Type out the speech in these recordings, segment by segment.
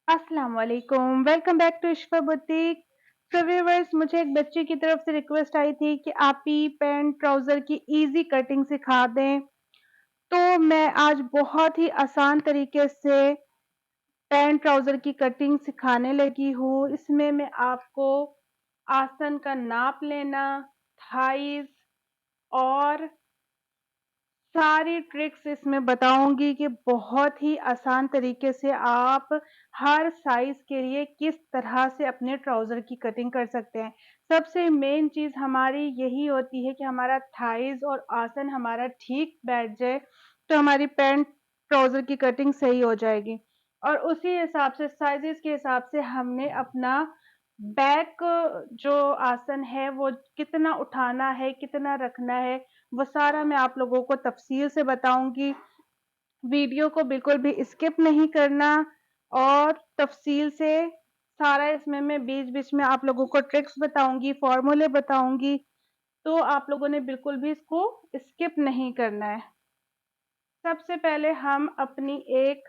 अस्सलाम वालेकुम, welcome back to इश्फा boutique. तो व्यूअर्स, मुझे एक बच्चे की तरफ से रिक्वेस्ट आई थी कि आप ही पैंट ट्राउज़र की इजी कटिंग सिखा दें। तो मैं आज बहुत ही आसान तरीके से पैंट ट्राउज़र की कटिंग सिखाने लगी हूँ। इसमें मैं आपको आसन का नाप लेना, थाइज़ और सारी ट्रिक्स इसमें बताऊँगी कि बहुत ही आसान तरीके से आप हर साइज़ के लिए किस तरह से अपने ट्राउज़र की कटिंग कर सकते हैं। सबसे मेन चीज़ हमारी यही होती है कि हमारा थाइज़ और आसन हमारा ठीक बैठ जाए, तो हमारी पैंट ट्राउज़र की कटिंग सही हो जाएगी। और उसी हिसाब से साइज़ेज़ के हिसाब से हमने अपना बैक जो आसन है वो कितना उठाना है, कितना रखना है, वो सारा मैं आप लोगों को तफ़सील से बताऊँगी। वीडियो को बिल्कुल भी स्किप नहीं करना और तफ़सील से सारा इसमें मैं बीच-बीच में आप लोगों को ट्रिक्स बताऊँगी, फ़ॉर्मूले बताऊँगी, तो आप लोगों ने बिल्कुल भी इसको स्किप नहीं करना है। सबसे पहले हम अपनी एक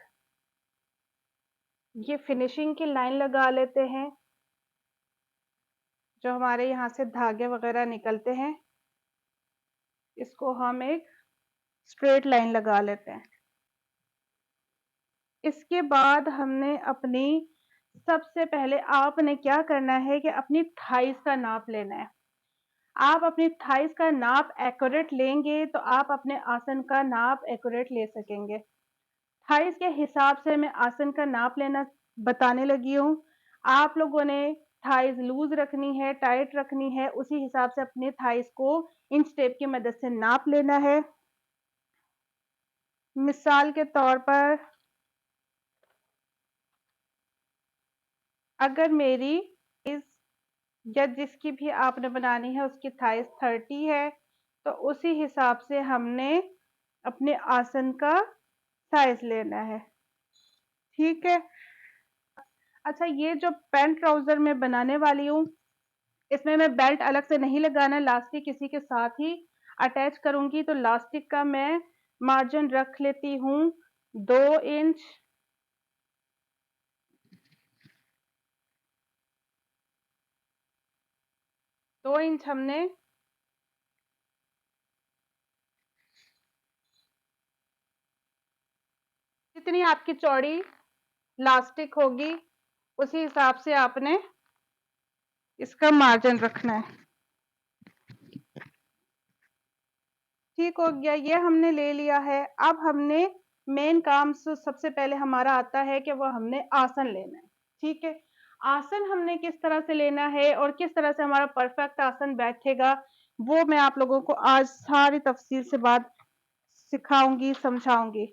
ये फिनिशिंग की लाइन लगा लेते हैं, जो हमारे यहाँ से धागे वग़ैरह निकलते हैं, इसको हम एक स्ट्रेट लाइन लगा लेते हैं। इसके बाद हमने अपनी सबसे पहले आपने क्या करना है कि अपनी थाइज़ का नाप लेना है। आप अपनी थाइज़ का नाप एक्यूरेट लेंगे तो आप अपने आसन का नाप एक्यूरेट ले सकेंगे। थाइज़ के हिसाब से मैं आसन का नाप लेना बताने लगी हूँ। आप लोगों ने थाइज़ लूज़ रखनी है, टाइट रखनी है, उसी हिसाब से अपने थाइज़ को इंच टेप की मदद से नाप लेना है। मिसाल के तौर पर अगर मेरी इस या जिसकी भी आपने बनानी है उसकी थाइज़ 30 है, तो उसी हिसाब से हमने अपने आसन का साइज़ लेना है, ठीक है? अच्छा, ये जो पैंट ट्राउज़र मैं बनाने वाली हूँ, इसमें मैं बेल्ट अलग से नहीं लगाना, इलास्टिक इसी के साथ ही अटैच करूँगी, तो इलास्टिक का मैं मार्जिन रख लेती हूँ 2 इंच। 2 इंच हमने जितनी आपकी चौड़ी इलास्टिक होगी, उसी हिसाब से आपने इसका मार्जिन रखना है। ठीक हो गया, ये हमने ले लिया है। अब हमने मेन काम सबसे पहले हमारा आता है कि वो हमने आसन लेना है, ठीक है? आसन हमने किस तरह से लेना है और किस तरह से हमारा परफेक्ट आसन बैठेगा, वो मैं आप लोगों को आज सारी तफ़सील से बात सिखाऊँगी, समझाऊँगी।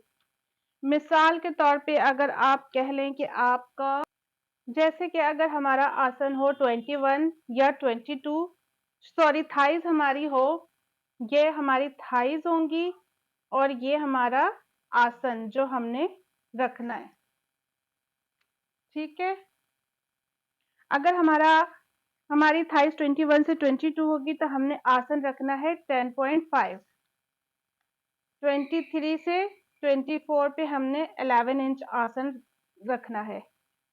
मिसाल के तौर पे अगर आप कह लें कि आपका जैसे कि अगर हमारा आसन हो 21 या 22 सॉरी थाइज़ हमारी हो, ये हमारी थाइज़ होंगी और ये हमारा आसन जो हमने रखना है, ठीक है? अगर हमारी थाइज़ 21 से 22 होगी तो हमने आसन रखना है 10.5। 23 से 24 पे हमने 11 इंच आसन रखना है।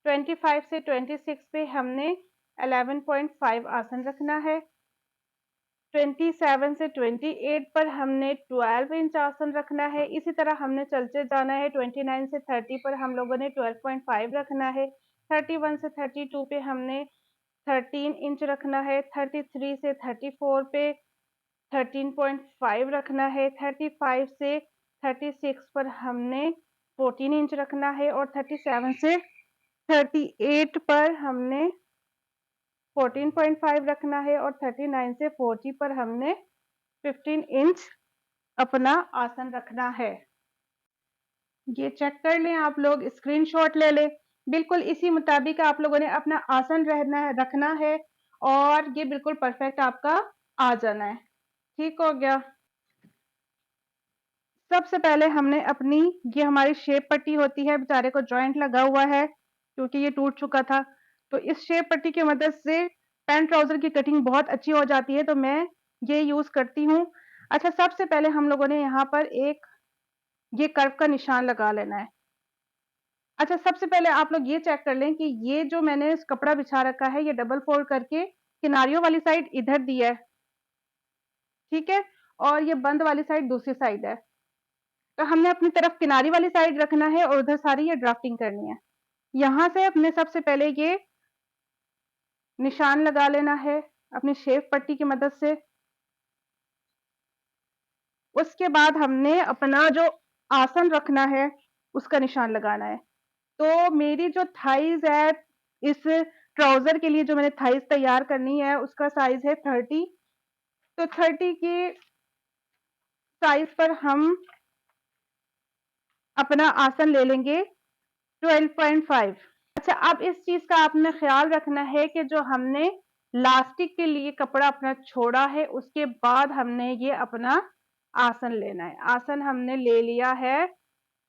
25 से 26 पे हमने 11.5 आसन रखना है। 27 से 28 पर हमने 12 इंच आसन रखना है। इसी तरह हमने चलते जाना है। 29 से 30 पर हम लोगों ने 12.5 रखना है। 31 से 32 पे हमने 13 इंच रखना है। 33 से 34 पे 13.5 रखना है। 35 से 36 पर हमने 14 इंच रखना है और 37 से 38 पर हमने 14.5 रखना है और 39 से 40 पर हमने 15 इंच अपना आसन रखना है। ये चेक कर लें, आप लोग स्क्रीनशॉट ले लें। बिल्कुल इसी मुताबिक आप लोगों ने अपना आसन रखना है और ये बिल्कुल परफेक्ट आपका आ जाना है। ठीक हो गया? सबसे पहले हमने अपनी ये हमारी शेप पट्टी होती है, बेचारे को जॉइंट लगा हुआ है क्योंकि ये टूट चुका था। तो इस शेप पट्टी की मदद से पैंट ट्राउज़र की कटिंग बहुत अच्छी हो जाती है, तो मैं ये यूज़ करती हूँ। अच्छा, सबसे पहले हम लोगों ने यहाँ पर एक ये कर्व का निशान लगा लेना है। अच्छा, सबसे पहले आप लोग ये चेक कर लें कि ये जो मैंने कपड़ा बिछा रखा है, ये डबल फोल्ड करके किनारियों वाली साइड इधर दी है, ठीक है? और ये बंद वाली साइड दूसरी साइड है। तो हमने अपनी तरफ किनारी वाली साइड रखना है और उधर सारी ये ड्राफ्टिंग करनी है। यहाँ से अपने सबसे पहले ये निशान लगा लेना है अपनी शेप पट्टी की मदद से। उसके बाद हमने अपना जो आसन रखना है, उसका निशान लगाना है। तो मेरी जो थाइज़ है, इस ट्राउज़र के लिए जो मैंने थाइज़ तैयार करनी है, उसका साइज़ है 30। तो 30 की साइज़ पर हम अपना आसन ले लेंगे 12.5। अच्छा, अब इस चीज़ का आपने ख़्याल रखना है कि जो हमने लास्टिक के लिए कपड़ा अपना छोड़ा है, उसके बाद हमने ये अपना आसन लेना है। आसन हमने ले लिया है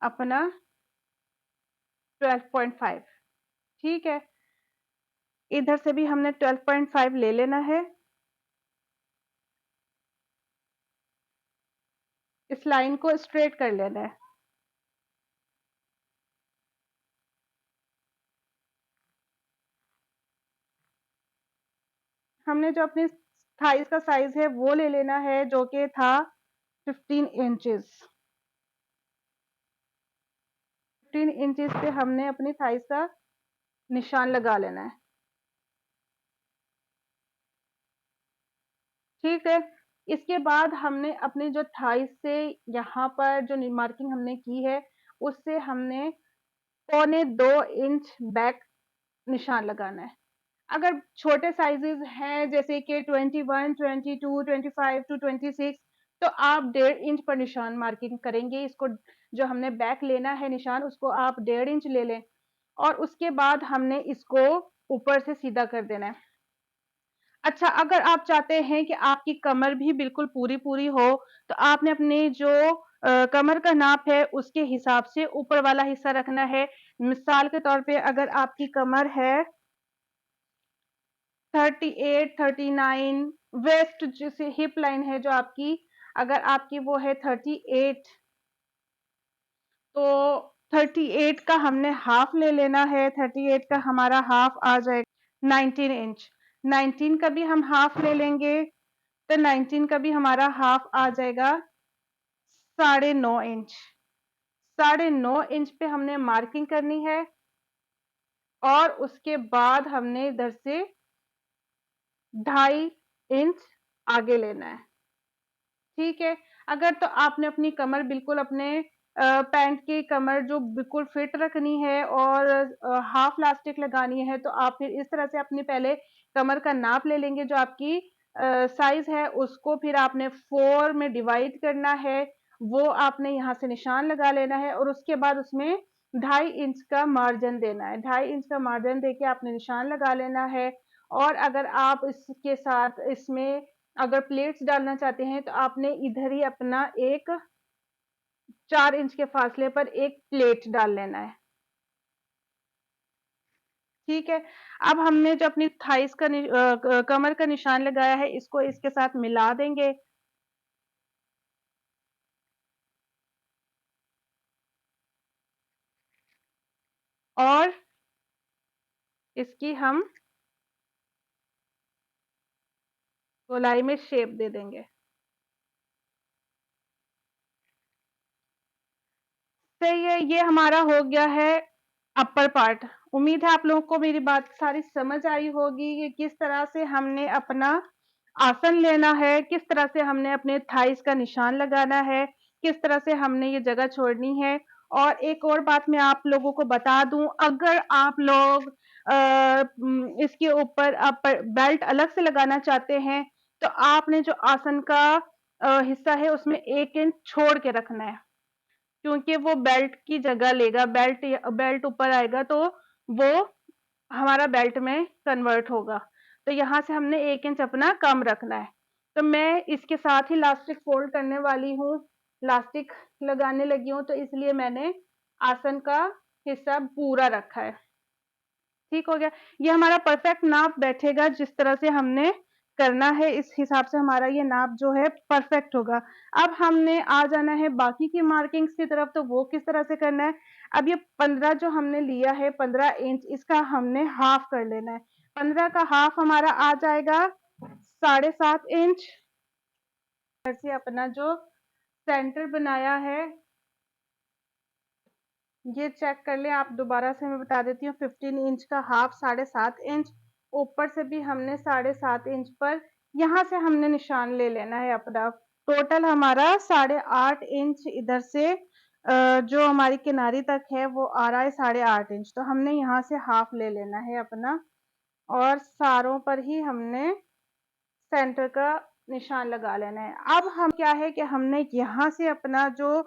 अपना 12.5, ठीक है? इधर से भी हमने 12.5 ले लेना है। इस लाइन को स्ट्रेट कर लेना है। हमने जो अपनी थाइज़ का साइज़ है वो ले लेना है, जो कि था 15 इंचेस। 15 इंचेस पे हमने अपनी थाइज़ का निशान लगा लेना है, ठीक है? इसके बाद हमने अपनी जो थाइज़ से यहाँ पर जो मार्किंग हमने की है, उससे हमने पौने 2 इंच बैक निशान लगाना है। अगर छोटे साइजेस हैं जैसे कि 21, 22, 25 टू 26, तो आप 1.5 इंच पर निशान मार्किंग करेंगे। इसको जो हमने बैक लेना है निशान, उसको आप 1.5 इंच ले लें और उसके बाद हमने इसको ऊपर से सीधा कर देना है। अच्छा, अगर आप चाहते हैं कि आपकी कमर भी बिल्कुल पूरी-पूरी हो, तो आपने अपनी जो कमर का नाप है, उसके हिसाब से ऊपर वाला हिस्सा रखना है। मिसाल के तौर पे अगर आपकी कमर है 38, 39, वेस्ट जैसे हिप लाइन है जो आपकी, अगर आपकी वो है 38, तो 38 का हमने हाफ ले लेना है। 38 का हमारा हाफ आ जाएगा 19 इंच। 19 का भी हम हाफ ले लेंगे, तो 19 का भी हमारा हाफ आ जाएगा 9.5 इंच। 9.5 इंच पे हमने मार्किंग करनी है और उसके बाद हमने इधर से 2.5 इंच आगे लेना है, ठीक है? अगर तो आपने अपनी कमर बिल्कुल अपने पैंट की कमर जो बिल्कुल फिट रखनी है और हाफ इलास्टिक लगानी है, तो आप फिर इस तरह से अपनी पहले कमर का नाप ले लेंगे। जो आपकी साइज़ है, उसको फिर आपने 4 में डिवाइड करना है, वो आपने यहाँ से निशान लगा लेना है और उसके बाद उसमें 2.5 इंच का मार्जिन देना है। 2.5 इंच का मार्जिन देके आपने निशान लगा लेना है और अगर आप इसके साथ इसमें अगर प्लेट्स डालना चाहते हैं, तो आपने इधर ही अपना एक 4 इंच के फासले पर एक प्लेट डाल लेना है, ठीक है? अब हमने जो अपनी थाइस का कमर का निशान लगाया है, इसको इसके साथ मिला देंगे और इसकी हम गोलाई में शेप दे देंगे। सही है, ये हमारा हो गया है अपर पार्ट। उम्मीद है आप लोगों को मेरी बात सारी समझ आई होगी कि किस तरह से हमने अपना आसन लेना है, किस तरह से हमने अपने थाइस का निशान लगाना है, किस तरह से हमने ये जगह छोड़नी है। और एक और बात मैं आप लोगों को बता दूं, अगर आप लोग इसके ऊपर आप बेल्ट अलग से लगाना चाहते हैं, तो आपने जो आसन का हिस्सा है उसमें 1 इंच छोड़ के रखना है, क्योंकि वो बेल्ट की जगह लेगा। बेल्ट ऊपर आएगा तो वो हमारा बेल्ट में कन्वर्ट होगा। तो यहाँ से हमने 1 इंच अपना कम रखना है। तो मैं इसके साथ ही इलास्टिक फोल्ड करने वाली हूँ, इलास्टिक लगाने लगी हूँ, तो इसलिए मैंने आसन का हिस्सा पूरा रखा है। ठीक हो गया। ये हमारा परफेक्ट नाप बैठेगा, जिस तरह से हमने करना है इस हिसाब से हमारा ये नाप जो है परफेक्ट होगा। अब हमने आ जाना है बाकी की मार्किंग्स की तरफ, तो वो किस तरह से करना है। अब ये 15 जो हमने लिया है 15 इंच, इसका हमने हाफ कर लेना है। 15 का हाफ हमारा आ जाएगा 7.5 इंच। ऐसे अपना जो सेंटर बनाया है ये चेक कर ले आप, दोबारा से मैं बता देती हूँ। 15 इंच का हाफ 7.5 इंच, ऊपर से भी हमने 7.5 इंच पर यहाँ से हमने निशान ले लेना है अपना। टोटल हमारा 8.5 इंच इधर से जो हमारी किनारी तक है वो आ रहा है 8.5 इंच, तो हमने यहाँ से हाफ ले लेना है अपना, और सारों पर ही हमने सेंटर का निशान लगा लेना है। अब हम क्या है कि हमने यहाँ से अपना जो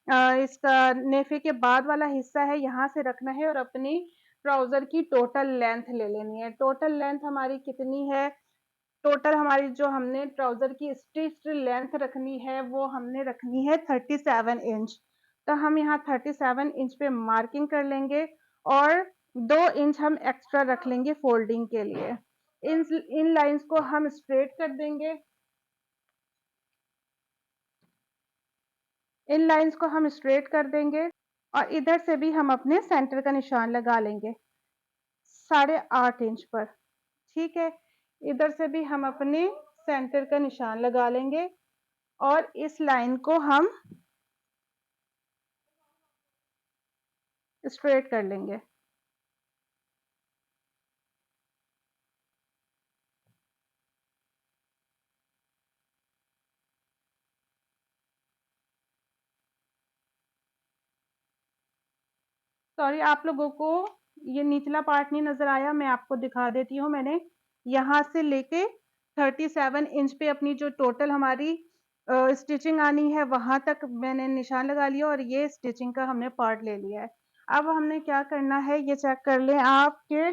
इसका नेफे के बाद वाला हिस्सा है यहाँ से रखना है और अपनी ट्राउजर की टोटल लेंथ ले लेनी है। टोटल लेंथ हमारी कितनी है? टोटल हमारी जो हमने ट्राउजर की स्टिच लेंथ रखनी है वो हमने रखनी है 37 इंच। तो हम यहाँ 37 इंच पे मार्किंग कर लेंगे और 2 इंच हम एक्स्ट्रा रख लेंगे फोल्डिंग के लिए। इन लाइंस को हम स्ट्रेट कर देंगे। इन लाइंस को हम स्ट्रेट कर देंगे और इधर से भी हम अपने सेंटर का निशान लगा लेंगे 8.5 इंच पर। ठीक है, इधर से भी हम अपने सेंटर का निशान लगा लेंगे और इस लाइन को हम स्ट्रेट कर लेंगे। सॉरी, आप लोगों को ये निचला पार्ट नहीं नजर आया, मैं आपको दिखा देती हूँ। मैंने यहाँ से लेके 37 इंच पे अपनी जो टोटल हमारी स्टिचिंग आनी है वहां तक मैंने निशान लगा लिया और ये स्टिचिंग का हमने पार्ट ले लिया है। अब हमने क्या करना है ये चेक कर लें आपके,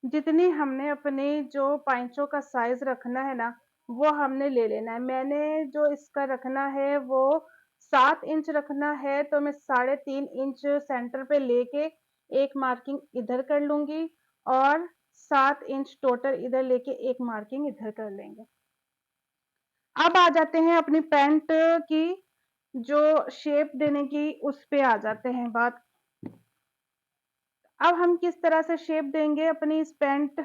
जितनी हमने अपने जो पाइंचों का साइज रखना है ना वो हमने ले लेना है। मैंने जो इसका रखना है वो 7 इंच रखना है, तो मैं 3.5 इंच सेंटर पे लेके एक मार्किंग इधर कर लूंगी और 7 इंच टोटल इधर लेके एक मार्किंग इधर कर लेंगे। अब आ जाते हैं अपनी पैंट की जो शेप देने की, उस पे आ जाते हैं बात। अब हम किस तरह से शेप देंगे अपनी इस पैंट,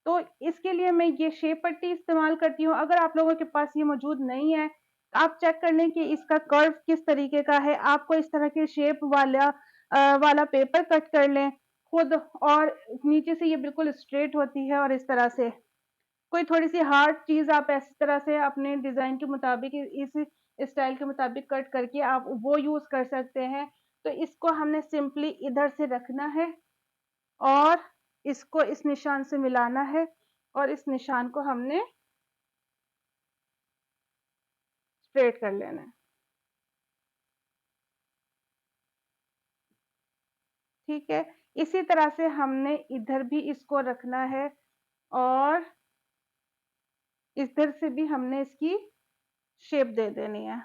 तो इसके लिए मैं ये शेप पट्टी इस्तेमाल करती हूँ। अगर आप लोगों के पास ये मौजूद नहीं है, आप चेक कर लें कि इसका कर्व किस तरीके का है। आपको इस तरह के शेप वाला पेपर कट कर लें खुद, और नीचे से ये बिल्कुल स्ट्रेट होती है और इस तरह से कोई थोड़ी सी हार्ड चीज आप इस तरह से अपने डिजाइन के मुताबिक, इस स्टाइल के मुताबिक कट करके आप वो यूज कर सकते हैं। तो इसको हमने सिंपली इधर से रखना है और इसको इस निशान से मिलाना है और इस निशान को हमने स्ट्रेट कर लेना है। ठीक है, इसी तरह से हमने इधर भी इसको रखना है और इधर से भी हमने इसकी शेप दे देनी है।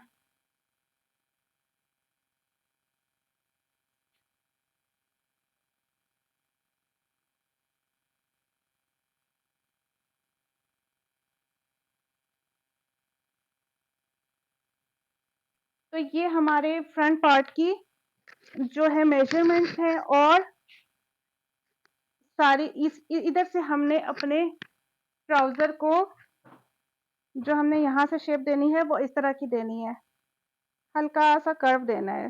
तो ये हमारे फ्रंट पार्ट की जो है मेजरमेंट है, और सारी इधर से हमने अपने ट्राउजर को जो हमने यहाँ से शेप देनी है वो इस तरह की देनी है, हल्का सा कर्व देना है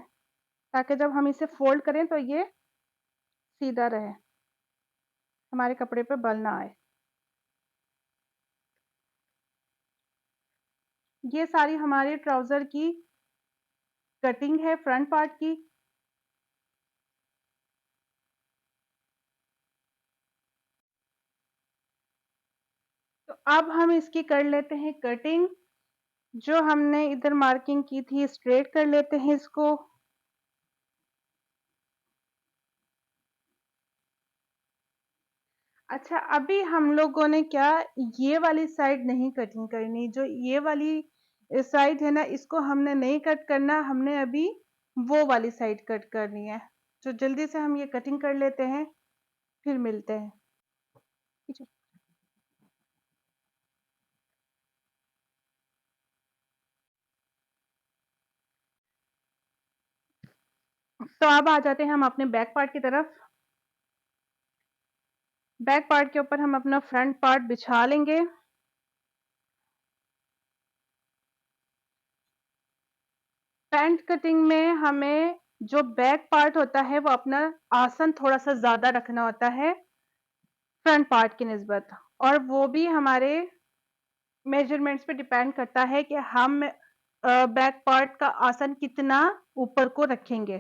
ताकि जब हम इसे फोल्ड करें तो ये सीधा रहे, हमारे कपड़े पे बल ना आए। ये सारी हमारे ट्राउजर की कटिंग है फ्रंट पार्ट की। तो अब हम इसकी कर लेते हैं कटिंग। जो हमने इधर मार्किंग की थी स्ट्रेट कर लेते हैं इसको। अच्छा, अभी हम लोगों ने क्या, ये वाली साइड नहीं कटिंग करनी, जो ये वाली साइड है ना इसको हमने नहीं कट करना, हमने अभी वो वाली साइड कट करनी है। तो जल्दी से हम ये कटिंग कर लेते हैं, फिर मिलते हैं। तो अब आ जाते हैं हम अपने बैक पार्ट की तरफ। बैक पार्ट के ऊपर हम अपना फ्रंट पार्ट बिछा लेंगे। पैंट कटिंग में हमें जो बैक पार्ट होता है वो अपना आसन थोड़ा-सा ज़्यादा रखना होता है फ्रंट पार्ट की निस्बत, और वो भी हमारे मेजरमेंट्स पे डिपेंड करता है कि हम बैक पार्ट का आसन कितना ऊपर को रखेंगे।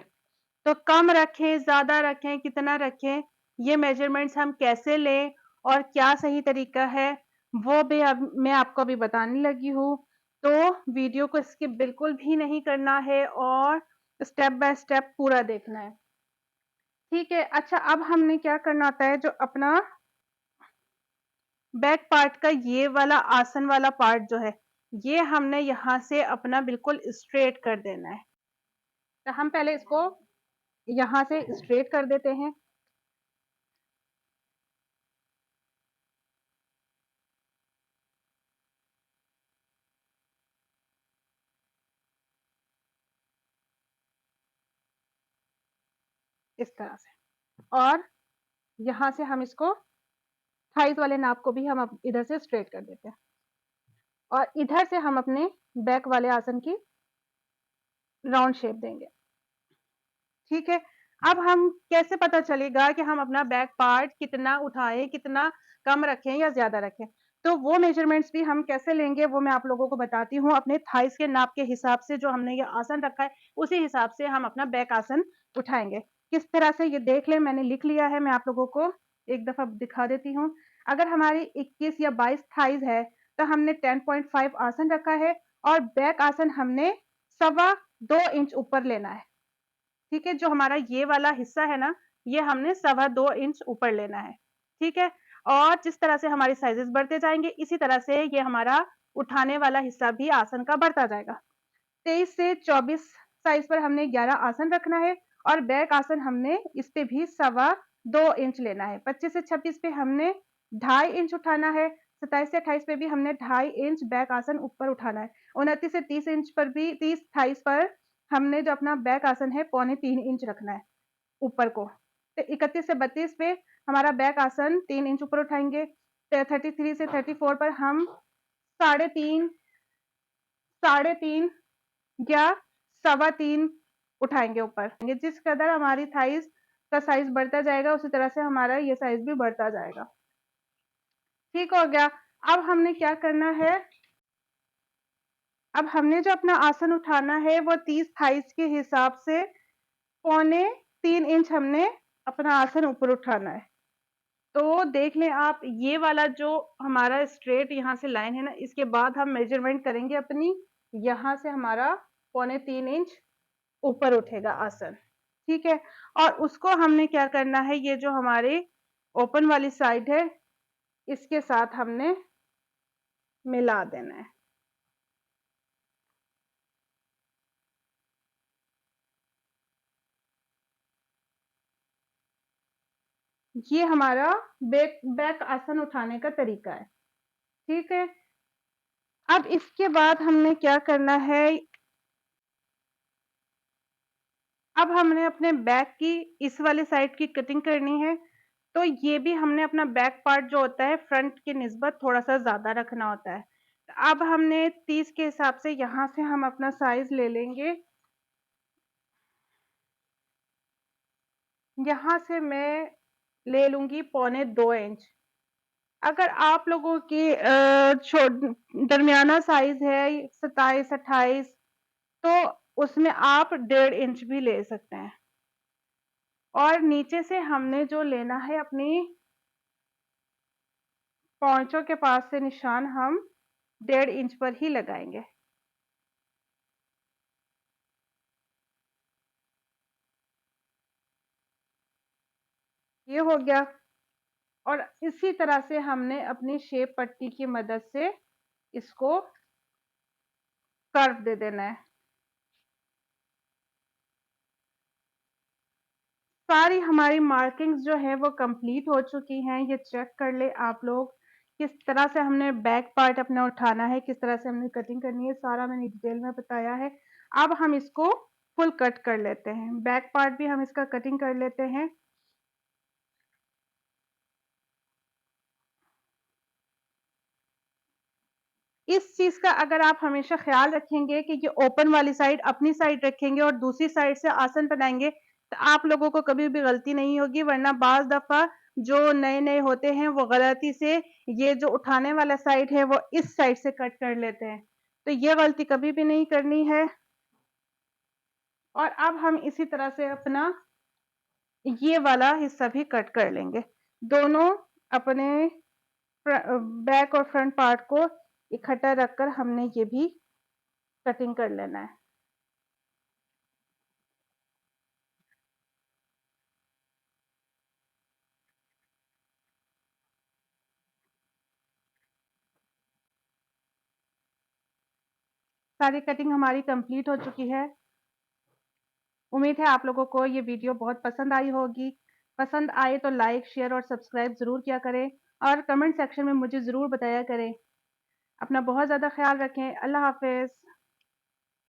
तो कम रखें, ज़्यादा रखें, कितना रखें, ये मेजरमेंट्स हम कैसे लें और क्या सही तरीका है, वो भी अब मैं आपको अभी बताने लगी हूँ। तो वीडियो को स्किप बिल्कुल भी नहीं करना है और स्टेप बाय स्टेप पूरा देखना है। ठीक है, अच्छा अब हमने क्या करना होता है, जो अपना बैक पार्ट का ये वाला आसन वाला पार्ट जो है, ये हमने यहाँ से अपना बिल्कुल स्ट्रेट कर देना है। तो हम पहले इसको यहाँ से स्ट्रेट कर देते हैं। इस तरह से, और यहाँ से हम इसको थाइज़ वाले नाप को भी हम अब इधर से स्ट्रेट कर देते हैं, और इधर से हम अपने बैक वाले आसन की राउंड शेप देंगे। ठीक है, अब हम कैसे पता चलेगा कि हम अपना बैक पार्ट कितना उठाएँ, कितना कम रखें या ज़्यादा रखें? तो वो मेजरमेंट्स भी हम कैसे लेंगे, वो मैं आप लोगों को बताती हूँ। अपने थाइज़ के नाप के हिसाब से जो हमने ये आसन रखा है, उसी हिसाब से हम अपना बैक आसन उठाएँगे। किस तरह से ये देख लें, मैंने लिख लिया है, मैं आप लोगों को एक दफ़ा दिखा देती हूँ। अगर हमारी 21 या 22 थाइज़ है, तो हमने 10.5 आसन रखा है और बैक आसन हमने सवा 2 इंच ऊपर लेना है। ठीक है, जो हमारा ये वाला हिस्सा है ना, ये हमने सवा 2 इंच ऊपर लेना है, ठीक है? और जिस तरह से हमारे साइज़ेज़ बढ़ते जाएँगे, इसी तरह से ये हमारा उठाने वाला हिस्सा भी आसन का बढ़ता जाएगा। 23 से 24 साइज़ पर हमने 11 आसन रखना है और बैक आसन हमने इस पे भी सवा 2 इंच लेना है। 25 से 26 पे हमने ढाई इंच उठाना है, 27 से 28 पे भी हमने ढाई इंच बैक आसन ऊपर उठाना है। 29 से 30 इंच पर भी 30 थाइज़ पर हमने जो अपना बैक आसन है पौने 3 इंच रखना है ऊपर को। तो 31 से 32 पे हमारा बैक आसन 3 इंच ऊपर उठाएँगे। 33 से 34 पर हम साढ़े 3 साढ़े 3 या सवा 3 उठाएँगे ऊपर। ये जिस कदर हमारी थाइज़ का साइज़ बढ़ता जाएगा, उसी तरह से हमारा ये साइज़ भी बढ़ता जाएगा। ठीक हो गया? अब हमने क्या करना है, अब हमने जो अपना आसन उठाना है, वो 30 थाइज़ के हिसाब से पौने 3 इंच हमने अपना आसन ऊपर उठाना है। तो देख लें आप, ये वाला जो हमारा स्ट्रेट यहाँ से लाइन है ना, इसके बाद हम मेजरमेंट करेंगे अपनी, यहाँ से हमारा पौने 3 इंच ऊपर उठेगा आसन, ठीक है? और उसको हमने क्या करना है, ये जो हमारे ओपन वाली साइड है, इसके साथ हमने मिला देना है। ये हमारा बैक बैक आसन उठाने का तरीका है, ठीक है? अब इसके बाद हमने क्या करना है, अब हमने अपने बैक की इस वाले साइड की कटिंग करनी है। तो ये भी हमने अपना बैक पार्ट जो होता है फ्रंट की निस्बत थोड़ा-सा ज़्यादा रखना होता है। अब हमने 30 के हिसाब से यहाँ से हम अपना साइज़ ले लेंगे। यहाँ से मैं ले लूँगी पौने 2 इंच। अगर आप लोगों की दरमियाना साइज़ है 27-28, तो उसमें आप 1.5 इंच भी ले सकते हैं। और नीचे से हमने जो लेना है अपनी पॉँचों के पास से निशान, हम 1.5 इंच पर ही लगाएँगे। ये हो गया, और इसी तरह से हमने अपनी शेप पट्टी की मदद से इसको कर्व दे देना है। सारी हमारी मार्किंग्स जो है वो कंप्लीट हो चुकी हैं। ये चेक कर ले आप लोग, किस तरह से हमने बैक पार्ट अपना उठाना है, किस तरह से हमने कटिंग करनी है, सारा मैंने डिटेल में बताया है। अब हम इसको फुल कट कर लेते हैं। बैक पार्ट भी हम इसका कटिंग कर लेते हैं। इस चीज़ का अगर आप हमेशा ख़्याल रखेंगे कि ये ओपन वाली साइड अपनी साइड रखेंगे और दूसरी साइड से आसन बनाएँगे, तो आप लोगों को कभी भी गलती नहीं होगी, वरना बाज़ दफ़ा जो नए-नए होते हैं, वो गलती से ये जो उठाने वाला साइड है, वो इस साइड से कट कर लेते हैं। तो ये गलती कभी भी नहीं करनी है। और अब हम इसी तरह से अपना ये वाला हिस्सा भी कट कर लेंगे। दोनों अपने बैक और फ्रंट पार्ट को इकट्ठा रखकर हमने ये भी कटिंग कर लेना है। सारी कटिंग हमारी कंप्लीट हो चुकी है। उम्मीद है आप लोगों को ये वीडियो बहुत पसंद आई होगी। पसंद आए तो लाइक, शेयर और सब्सक्राइब ज़रूर किया करें और कमेंट सेक्शन में मुझे ज़रूर बताया करें। अपना बहुत ज़्यादा ख़्याल रखें। अल्लाह हाफ़िज़।